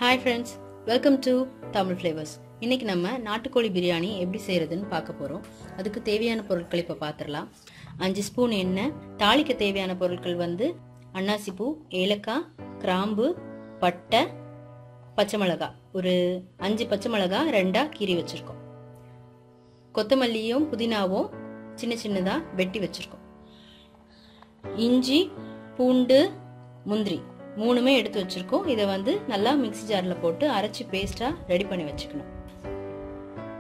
Hi friends, welcome to Tamil Flavors. இன்னைக்கு நம்ம நாட்டுக்கோழி பிரியாணி எப்படி செய்யறதுன்னு பார்க்க போறோம். அதுக்கு தேவையான பொருட்கள் இப்ப பாத்துறலாம். 5 ஸ்பூன் எண்ணெய், தாளிக்க தேவையான பொருட்கள் வந்து அன்னாசி பூ, ஏலக்காய், கிராம்பு, பட்டை, பச்சை மிளகாய். ஒரு 5 பச்சை மிளகாய் ரெண்டா கீறி வச்சிருக்கோம். கொத்தமல்லியும் புதினாவும் சின்ன சின்னதா வெட்டி வச்சிருக்கோம். இஞ்சி, பூண்டு, முந்திரி மூணுமே எடுத்து வச்சிருக்கோம். இதை வந்து நல்லா மிக்ஸி ஜார்ல போட்டு அரைச்சி பேஸ்டா ரெடி பண்ணி வச்சுக்கணும்.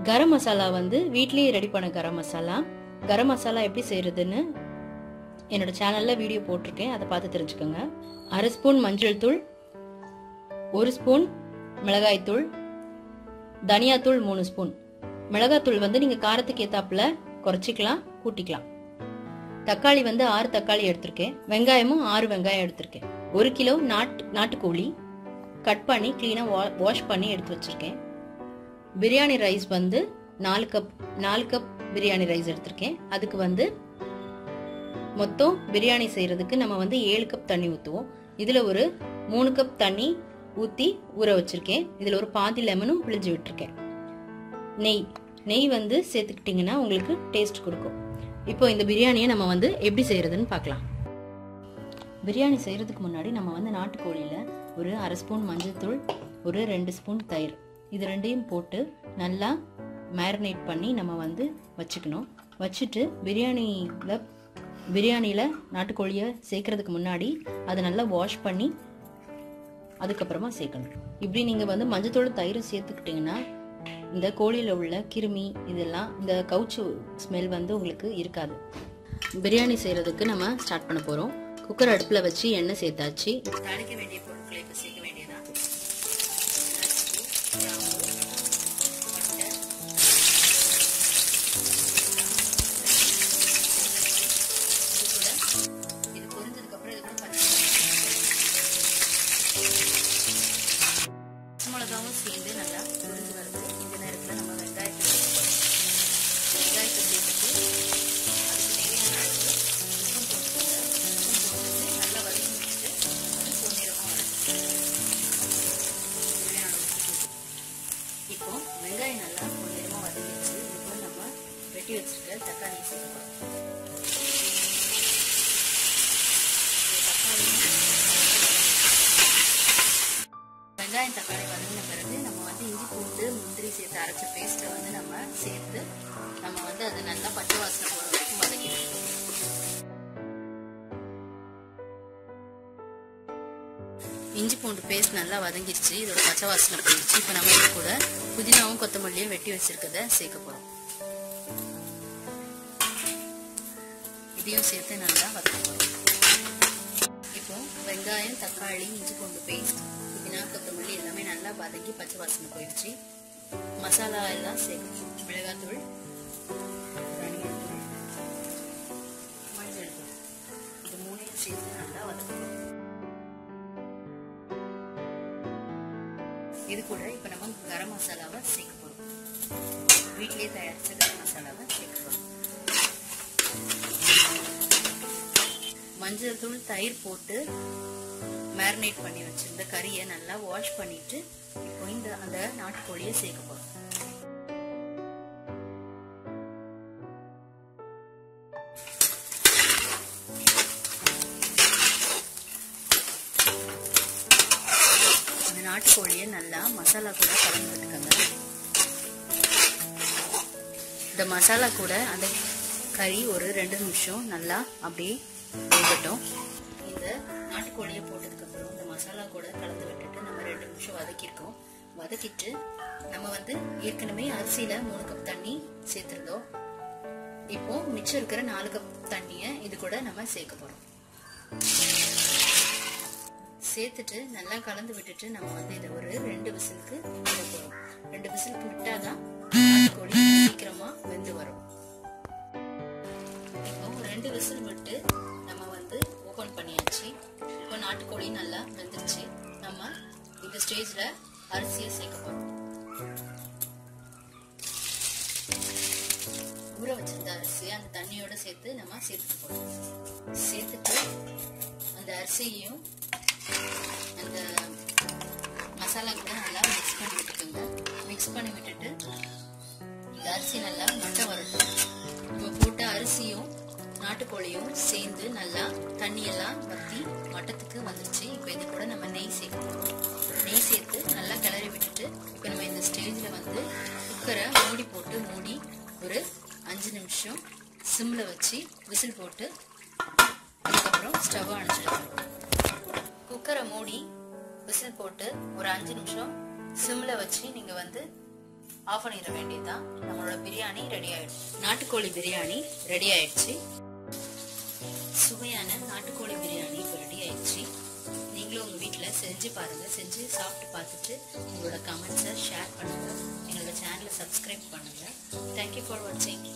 கரம் மசாலா வந்து வீட்லயே ரெடி பண்ண கரம் மசாலா. கரம் மசாலா எப்படி செய்யறதுன்னு என்னோட சேனல்ல வீடியோ போட்டிருக்கேன், அதை பார்த்து தெரிஞ்சுக்கோங்க. 1/2 ஸ்பூன் மஞ்சள் தூள், 1 ஸ்பூன் மிளகாய் தூள், தனியாத்தூள் 3 ஸ்பூன். மிளகாய் தூள் வந்து நீங்க காரத்துக்கு ஏத்தாப்புல குறைச்சிக்கலாம், கூட்டிக்கலாம். தக்காளி வந்து 6 தக்காளி எடுத்திருக்கேன். வெங்காயமும் 6 வெங்காயம் எடுத்திருக்கேன். 1 கிலோ நாட்டுக்கோழி கட் பண்ணி கிளீனா வாஷ் பண்ணி எடுத்து வச்சிருக்கேன். பிரியாணி ரைஸ் வந்து 4 கப் பிரியாணி ரைஸ் எடுத்திருக்கேன். அதுக்கு வந்து மொத்தம் பிரியாணி செய்யறதுக்கு நம்ம வந்து 7 கப் தண்ணி ஊற்றுவோம். இதுல ஒரு 3 கப் தண்ணி ஊற்றி ஊற வச்சிருக்கேன். இதுல ஒரு பாதி லெமனும் பிழிஞ்சு விட்டுருக்கேன். நெய் வந்து சேர்த்துக்கிட்டீங்கன்னா உங்களுக்கு டேஸ்ட் கொடுக்கும். இப்போ இந்த பிரியாணியை நம்ம வந்து எப்படி செய்யறதுன்னு பார்க்கலாம். பிரியாணி செய்யறதுக்கு முன்னாடி நம்ம வந்து நாட்டுக்கோழியில ஒரு 1/2 ஸ்பூன் மஞ்சள் தூள், ஒரு 2 ஸ்பூன் தயிர், இது ரெண்டையும் போட்டு நல்லா மேரினேட் பண்ணி நம்ம வந்து வச்சுக்கணும். வச்சுட்டு பிரியாணியில நாட்டுக்கோழியை சேர்க்கறதுக்கு முன்னாடி அதை நல்லா வாஷ் பண்ணி அதுக்கப்புறமா சேர்க்கணும். இப்படி நீங்க வந்து மஞ்சள் தூள் தயிர் சேர்த்துக்கிட்டீங்கன்னா இந்த கோழியில உள்ள கிருமி இதெல்லாம், இந்த கவுச்சு ஸ்மெல் வந்து உங்களுக்கு இருக்காது. பிரியாணி செய்யறதுக்கு நம்ம ஸ்டார்ட் பண்ண போறோம். குக்கர் அடுப்புல வச்சு எண்ணெய் சேர்த்தாச்சு. தாளிக்க வேண்டிய பொருட்களை இப்ப சேர்க்க வேண்டியதா. இது பொரிஞ்சதுக்கு அப்புறம் இது கூட பச்சை மிளகாவும் சேர்ந்து நல்லா பொரிஞ்சு வருது. இந்த நேரத்துல நம்ம வெங்காயத்தை சேர்த்துட்டு இப்போ வெங்காயம் நல்லா பொன்னிறமா வதங்கிடுச்சு. இப்போ நம்ம வெட்டி வச்சிருக்க தக்காளி சேர்க்கலாம். வெங்காயம் தக்காளி வதங்கின பிறகு நம்ம வந்து இஞ்சி பூண்டு முந்திரி சேர்த்து அரைச்ச பேஸ்ட்டை வந்து நம்ம சேர்த்து நம்ம வந்து அது நல்லா பச்சை வாசனை போற வரைக்கும் வதக்கிடுவோம். இஞ்சி பூண்டு பேஸ்ட் நல்லா வதங்கிருச்சு. இதோட பச்சை வாசனை போயிடுச்சு. இப்போ நம்ம இது கூட புதினாவும் கொத்தமல்லியும் வெட்டி வச்சிருக்கத சேர்க்க போறோம். இதையும் சேர்த்து நல்லா வதக்க போறோம். இப்போ வெங்காயம், தக்காளி, இஞ்சி பூண்டு பேஸ்ட், புதினா, கொத்தமல்லி எல்லாமே நல்லா வதக்கி பச்சை வாசனை போயிடுச்சு. மசாலா எல்லாம் சேர்க்கணும். மிளகாத்தூள், தனியாத்தூள், மஞ்சள் தூள், இது மூணையும் சேர்த்து நல்லா வதக்கணும். இது கூட இப்ப நம்ம கரம் மசாலாவை சேர்க்க போறோம். வீட்டிலேயே தயாரிச்ச கரம் மசாலாவை சேர்க்க போறோம். மஞ்சள் தூள், தயிர் போட்டு மேரினேட் பண்ணி வச்சிருந்த கறியை நல்லா வாஷ் பண்ணிட்டு இப்போ அந்த நாட்டுக்கோழியை சேர்க்க போறோம். நாட்டுக்கோழியை நல்லா மசாலா கூட கலந்து விட்டுக்கோங்க. இந்த மசாலா கூட அந்த கறி ஒரு 2 நிமிஷம் நல்லா அப்படியே வேகட்டும். இந்த நாட்டுக்கோழியை போட்டதுக்கு அப்புறம் இந்த மசாலா கூட கலந்து விட்டுட்டு நம்ம 2 நிமிஷம் வதக்கிருக்கோம். வதக்கிட்டு நம்ம வந்து ஏற்கனவே அரிசியில 3 கப் தண்ணி சேர்த்திருந்தோம். இப்போ மிச்சம் இருக்கிற 4 கப் தண்ணிய இது கூட நம்ம சேர்க்க போறோம். சேர்த்துட்டு நல்லா கலந்து விட்டுட்டு நம்ம வந்து இதை ஒரு 2 விசிலுக்கு விட போறோம். 2 விசிலுக்கு விட்டாதான் நாட்டுக்கோழி சீக்கிரமா வெந்து வரும். இப்போ 2 விசில் விட்டு நம்ம வந்து ஓபன் பண்ணியாச்சு. இப்போ நாட்டுக்கோழி நல்லா வெந்துருச்சு. நம்ம இந்த ஸ்டேஜ்ல அரிசியை சேர்க்க போறோம். ஊற வச்சிருந்த அரிசியை அந்த தண்ணியோட சேர்த்து நம்ம சேர்த்துக்க போறோம். சேர்த்துட்டு அந்த அரிசியையும் அந்த மசாலா கூட நல்லா மிக்ஸ் பண்ணி விட்டுக்கோங்க. மிக்ஸ் பண்ணி விட்டுட்டு இந்த அரிசி நல்லா மட்டை வரட்டும். நம்ம போட்ட அரிசியும் நாட்டுக்கோழியும் சேர்ந்து நல்லா தண்ணியெல்லாம் வற்றி மட்டத்துக்கு வந்துருச்சு. இப்போ இது கூட நம்ம நெய் சேர்க்கணும். நெய் சேர்த்து நல்லா கிளறி விட்டுட்டு இப்போ நம்ம இந்த ஸ்டேஜில் வந்து குக்கரை மூடி போட்டு மூடி ஒரு 5 நிமிஷம் சிம்மில் வச்சு விசில் போட்டு அதுக்கப்புறம் ஸ்டவ்வை அணைச்சிடுவோம். குக்கரை மூடி விசில் போட்டு ஒரு 5 நிமிஷம் சிம்மில் வச்சு நீங்கள் வந்து ஆஃப் பண்ணிட வேண்டியதுதான். நம்மளோட பிரியாணி ரெடி ஆயிடுச்சு. நாட்டுக்கோழி பிரியாணி ரெடி ஆயிடுச்சு. சுவையான நாட்டுக்கோழி பிரியாணி இப்போ ரெடி ஆயிடுச்சு. நீங்களும் உங்கள் வீட்டில் செஞ்சு பாருங்கள். செஞ்சு சாப்பிட்டு பார்த்துட்டு உங்களோட கமெண்ட்ஸை ஷேர் பண்ணுங்கள். எங்களோட சேனலை சப்ஸ்கிரைப் பண்ணுங்கள். தேங்க்யூ ஃபார் வாட்சிங்.